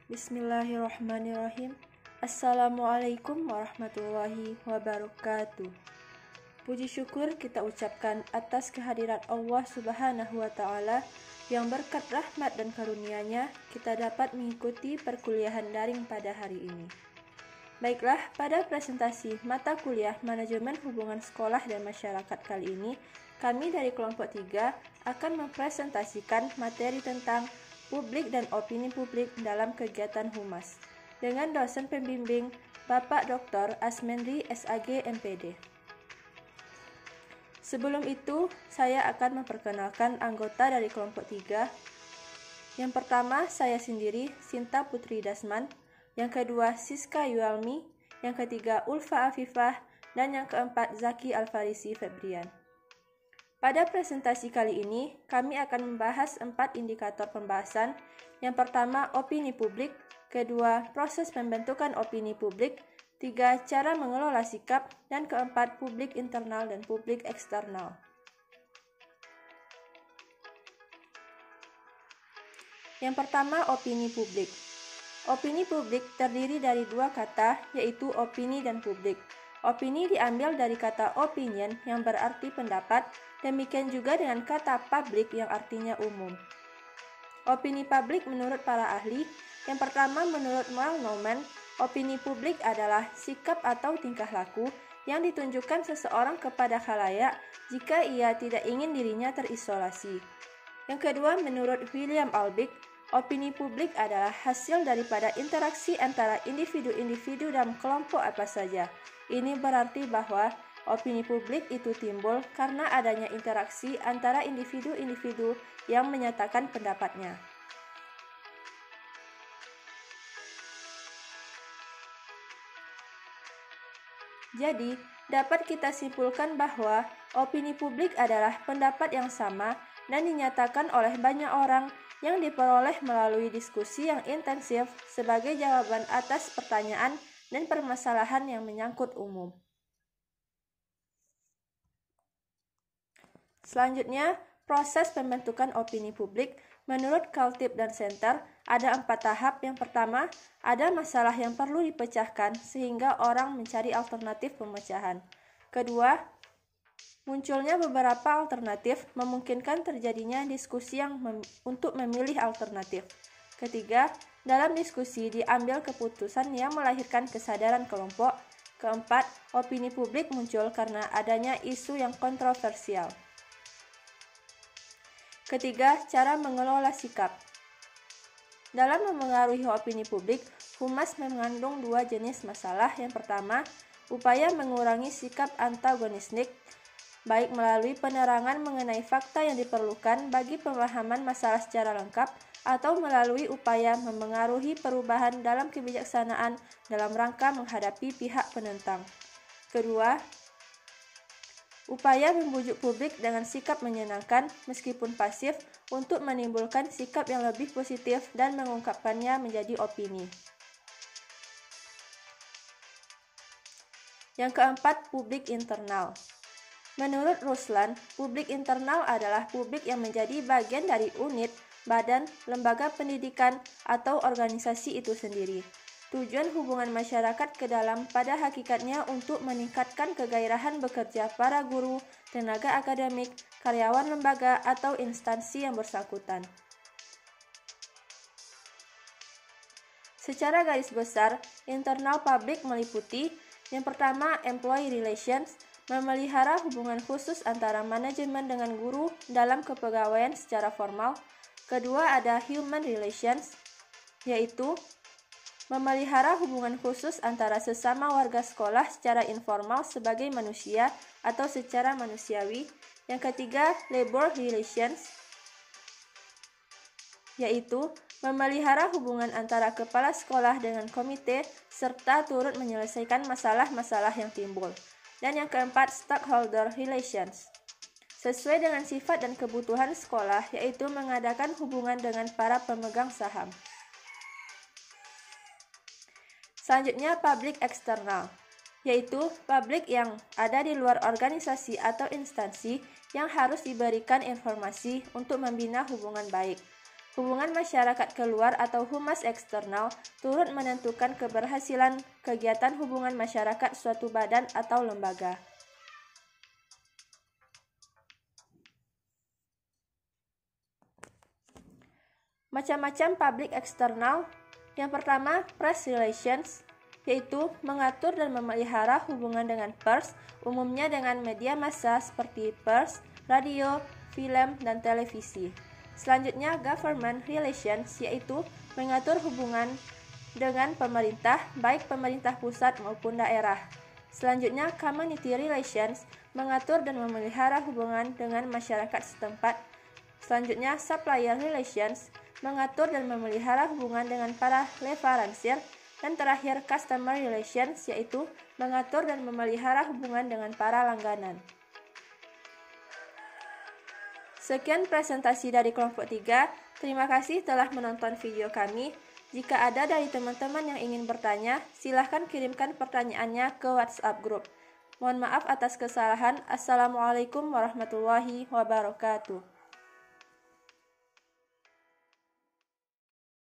Bismillahirrahmanirrahim. Assalamualaikum warahmatullahi wabarakatuh. Puji syukur kita ucapkan atas kehadirat Allah Subhanahu wa Ta'ala yang berkat rahmat dan karunia-Nya kita dapat mengikuti perkuliahan daring pada hari ini. Baiklah, pada presentasi mata kuliah Manajemen Hubungan Sekolah dan Masyarakat kali ini, kami dari kelompok 3 akan mempresentasikan materi tentang publik dan opini publik dalam kegiatan Humas dengan dosen pembimbing Bapak Dr. Asmendri SAG MPD. Sebelum itu, saya akan memperkenalkan anggota dari kelompok 3. Yang pertama, saya sendiri, Sinta Putri Dasman. Yang kedua, Siska Yualmi. Yang ketiga, Ulfa Afifah. Dan yang keempat, Zaki Alfarisi Febrian. Pada presentasi kali ini, kami akan membahas 4 indikator pembahasan. Yang pertama, opini publik. Kedua, proses pembentukan opini publik. 3, cara mengelola sikap. Dan keempat, publik internal dan publik eksternal. Yang pertama, opini publik. Opini publik terdiri dari 2 kata, yaitu opini dan publik. Opini diambil dari kata opinion yang berarti pendapat, demikian juga dengan kata public yang artinya umum. Opini publik menurut para ahli, yang pertama menurut Mal Nouman, opini publik adalah sikap atau tingkah laku yang ditunjukkan seseorang kepada khalayak jika ia tidak ingin dirinya terisolasi. Yang kedua menurut William Albick, opini publik adalah hasil daripada interaksi antara individu-individu dalam kelompok apa saja. Ini berarti bahwa opini publik itu timbul karena adanya interaksi antara individu-individu yang menyatakan pendapatnya. Jadi, dapat kita simpulkan bahwa opini publik adalah pendapat yang sama dan dinyatakan oleh banyak orang yang diperoleh melalui diskusi yang intensif sebagai jawaban atas pertanyaan dan permasalahan yang menyangkut umum. Selanjutnya, proses pembentukan opini publik. Menurut Kaltib dan Center, ada 4 tahap. Yang pertama, ada masalah yang perlu dipecahkan sehingga orang mencari alternatif pemecahan. Kedua, munculnya beberapa alternatif memungkinkan terjadinya diskusi untuk memilih alternatif. Ketiga, dalam diskusi diambil keputusan yang melahirkan kesadaran kelompok. Keempat, opini publik muncul karena adanya isu yang kontroversial. Ketiga, cara mengelola sikap. Dalam memengaruhi opini publik, Humas mengandung 2 jenis masalah. Yang pertama, upaya mengurangi sikap antagonistik, baik melalui penerangan mengenai fakta yang diperlukan bagi pemahaman masalah secara lengkap, atau melalui upaya memengaruhi perubahan dalam kebijaksanaan dalam rangka menghadapi pihak penentang. Kedua, upaya membujuk publik dengan sikap menyenangkan meskipun pasif untuk menimbulkan sikap yang lebih positif dan mengungkapkannya menjadi opini. Yang keempat, publik internal. Menurut Ruslan, publik internal adalah publik yang menjadi bagian dari unit, badan, lembaga pendidikan, atau organisasi itu sendiri. Tujuan hubungan masyarakat ke dalam pada hakikatnya untuk meningkatkan kegairahan bekerja para guru, tenaga akademik, karyawan lembaga, atau instansi yang bersangkutan. Secara garis besar, internal public meliputi yang pertama, employee relations, memelihara hubungan khusus antara manajemen dengan guru dalam kepegawaian secara formal. Kedua, ada human relations, yaitu memelihara hubungan khusus antara sesama warga sekolah secara informal sebagai manusia atau secara manusiawi. Yang ketiga, labor relations, yaitu memelihara hubungan antara kepala sekolah dengan komite serta turut menyelesaikan masalah-masalah yang timbul. Dan yang keempat, stakeholder relations, sesuai dengan sifat dan kebutuhan sekolah, yaitu mengadakan hubungan dengan para pemegang saham. Selanjutnya, publik eksternal, yaitu publik yang ada di luar organisasi atau instansi yang harus diberikan informasi untuk membina hubungan baik. Hubungan masyarakat keluar atau humas eksternal turut menentukan keberhasilan kegiatan hubungan masyarakat suatu badan atau lembaga. Macam-macam public eksternal. Yang pertama, press relations, yaitu mengatur dan memelihara hubungan dengan pers, umumnya dengan media massa seperti pers, radio, film, dan televisi. Selanjutnya, government relations, yaitu mengatur hubungan dengan pemerintah, baik pemerintah pusat maupun daerah. Selanjutnya, community relations, mengatur dan memelihara hubungan dengan masyarakat setempat. Selanjutnya, supplier relations, mengatur dan memelihara hubungan dengan para leverancier. Dan terakhir, customer relations, yaitu mengatur dan memelihara hubungan dengan para langganan. Sekian presentasi dari kelompok 3. Terima kasih telah menonton video kami. Jika ada dari teman-teman yang ingin bertanya, silahkan kirimkan pertanyaannya ke WhatsApp group. Mohon maaf atas kesalahan. Assalamualaikum warahmatullahi wabarakatuh.